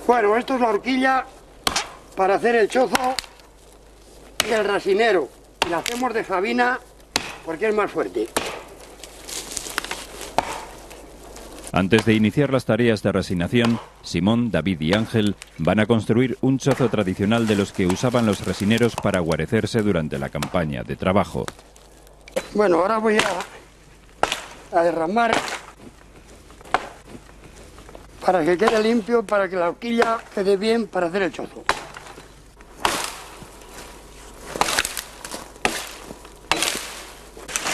Bueno, esto es la horquilla para hacer el chozo del rasinero. Y la hacemos de Sabina porque es más fuerte. Antes de iniciar las tareas de resinación, Simón, David y Ángel van a construir un chozo tradicional de los que usaban los resineros para guarecerse durante la campaña de trabajo. Bueno, ahora voy a derramar para que quede limpio, para que la horquilla quede bien para hacer el chozo.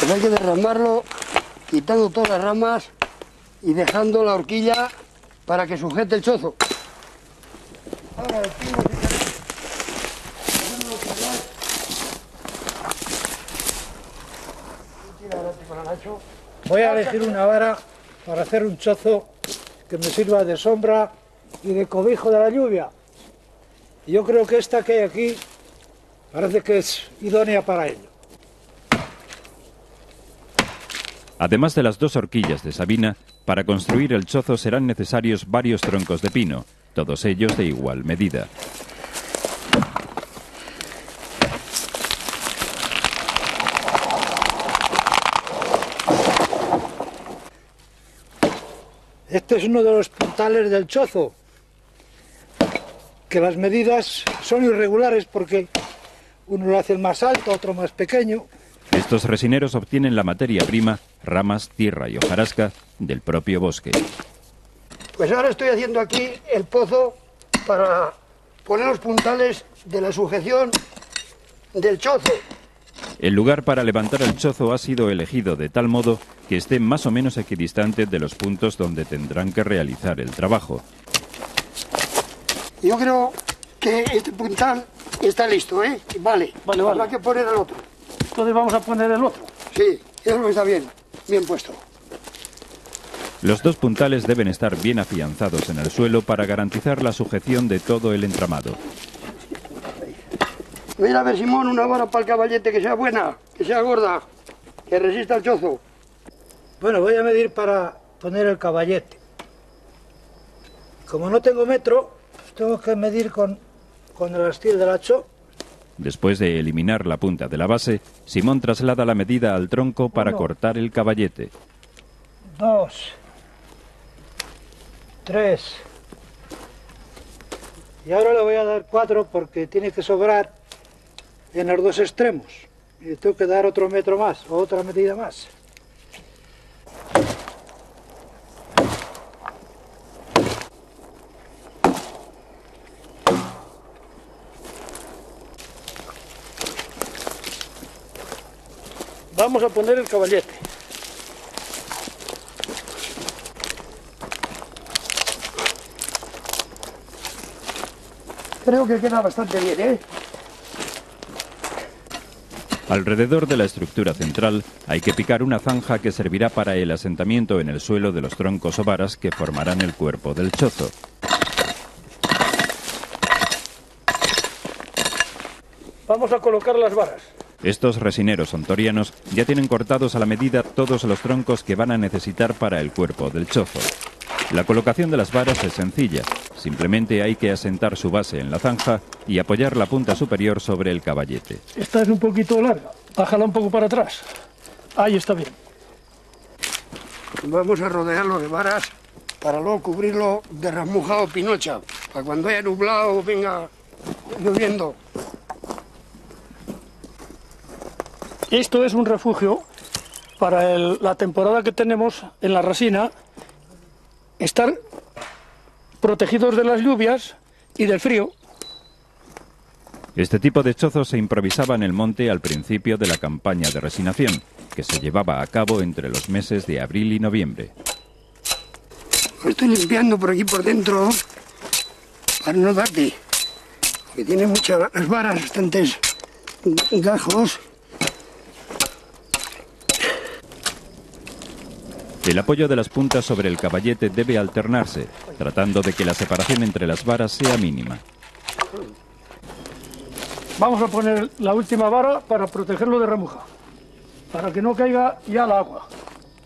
Pues hay que derramarlo quitando todas las ramas y dejando la horquilla para que sujete el chozo. Ahora decimos voy a elegir una vara para hacer un chozo que me sirva de sombra y de cobijo de la lluvia. Y yo creo que esta que hay aquí parece que es idónea para ello. Además de las 2 horquillas de Sabina, para construir el chozo serán necesarios varios troncos de pino, todos ellos de igual medida. Este es uno de los puntales del chozo, que las medidas son irregulares porque uno lo hace más alto, otro más pequeño. Estos resineros obtienen la materia prima, ramas, tierra y hojarasca del propio bosque. Pues ahora estoy haciendo aquí el pozo para poner los puntales de la sujeción del chozo. El lugar para levantar el chozo ha sido elegido de tal modo que esté más o menos equidistante de los puntos donde tendrán que realizar el trabajo. Yo creo que este puntal está listo, ¿eh? Vale. Habrá que poner el otro. Entonces vamos a poner el otro. Sí, eso está bien, bien puesto. Los 2 puntales deben estar bien afianzados en el suelo para garantizar la sujeción de todo el entramado. Mira a ver, Simón, una vara para el caballete que sea buena, que sea gorda, que resista el chozo. Bueno, voy a medir para poner el caballete. Como no tengo metro, pues tengo que medir con el astil del hacho. Después de eliminar la punta de la base, Simón traslada la medida al tronco para cortar el caballete. 2, 3. Y ahora le voy a dar 4 porque tiene que sobrar en los 2 extremos. Y tengo que dar otro metro más, o otra medida más. Vamos a poner el caballete. Creo que queda bastante bien, ¿eh? Alrededor de la estructura central hay que picar una zanja que servirá para el asentamiento en el suelo de los troncos o varas que formarán el cuerpo del chozo. Vamos a colocar las varas. Estos resineros ontorianos ya tienen cortados a la medida todos los troncos que van a necesitar para el cuerpo del chozo. La colocación de las varas es sencilla. Simplemente hay que asentar su base en la zanja y apoyar la punta superior sobre el caballete. Esta es un poquito larga. Bájala un poco para atrás. Ahí está bien. Vamos a rodearlo de varas para luego cubrirlo de ramuja o pinocha, para cuando haya nublado o venga lloviendo. Esto es un refugio para la temporada que tenemos en la resina, estar protegidos de las lluvias y del frío. Este tipo de chozos se improvisaba en el monte al principio de la campaña de resinación, que se llevaba a cabo entre los meses de abril y noviembre. Lo estoy limpiando por aquí por dentro para no darte, que tiene muchas las varas, bastantes gajos. El apoyo de las puntas sobre el caballete debe alternarse, tratando de que la separación entre las varas sea mínima. Vamos a poner la última vara para protegerlo de remuja, para que no caiga ya el agua.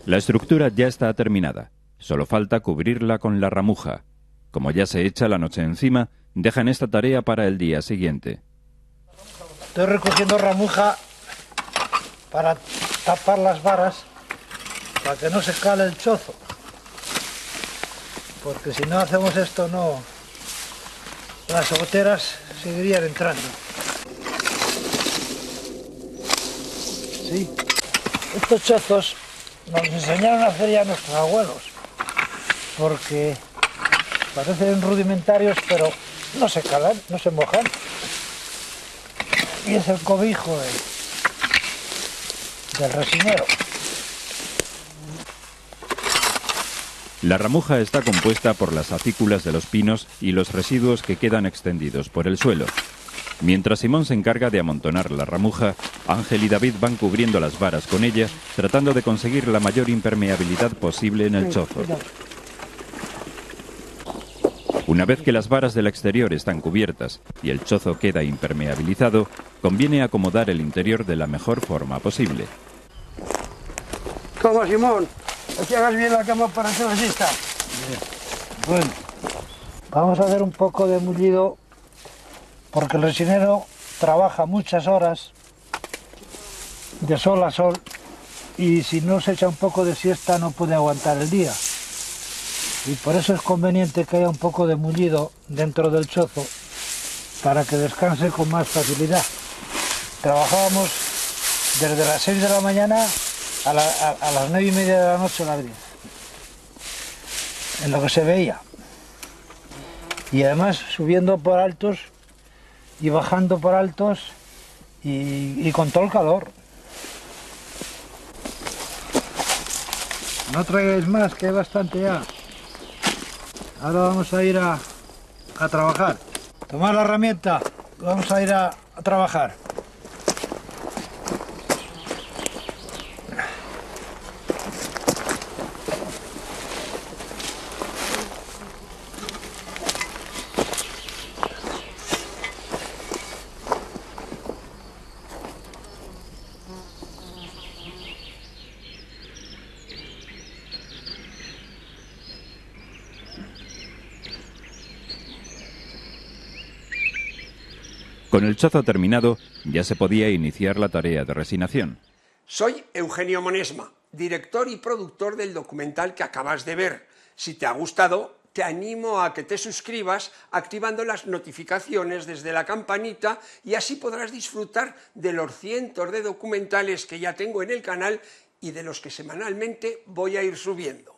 La estructura ya está terminada, solo falta cubrirla con la ramuja. Como ya se echa la noche encima, dejan esta tarea para el día siguiente. Estoy recogiendo ramuja para tapar las varas, para que no se cale el chozo. Porque si no hacemos esto, no, las goteras seguirían entrando. Sí, estos chozos nos enseñaron a hacer ya nuestros abuelos, porque parecen rudimentarios, pero no se calan, no se mojan. Y es el cobijo del resinero. La ramuja está compuesta por las acículas de los pinos y los residuos que quedan extendidos por el suelo. Mientras Simón se encarga de amontonar la ramuja, Ángel y David van cubriendo las varas con ella, tratando de conseguir la mayor impermeabilidad posible en el chozo. Una vez que las varas del exterior están cubiertas y el chozo queda impermeabilizado, conviene acomodar el interior de la mejor forma posible. Toma, Simón, aquí hagas bien la cama para hacer la siesta. Bueno, vamos a hacer un poco de mullido, porque el resinero trabaja muchas horas de sol a sol y si no se echa un poco de siesta no puede aguantar el día. Y por eso es conveniente que haya un poco de mullido dentro del chozo para que descanse con más facilidad. Trabajábamos desde las 6 de la mañana a las 9:30 de la noche a las 10, en lo que se veía. Y además subiendo por altos y bajando por altos y con todo el calor. No traigáis más, que hay bastante ya. Ahora vamos a ir a trabajar. Tomad la herramienta, vamos a ir a trabajar. Con el chozo terminado, ya se podía iniciar la tarea de resinación. Soy Eugenio Monesma, director y productor del documental que acabas de ver. Si te ha gustado, te animo a que te suscribas activando las notificaciones desde la campanita y así podrás disfrutar de los cientos de documentales que ya tengo en el canal y de los que semanalmente voy a ir subiendo.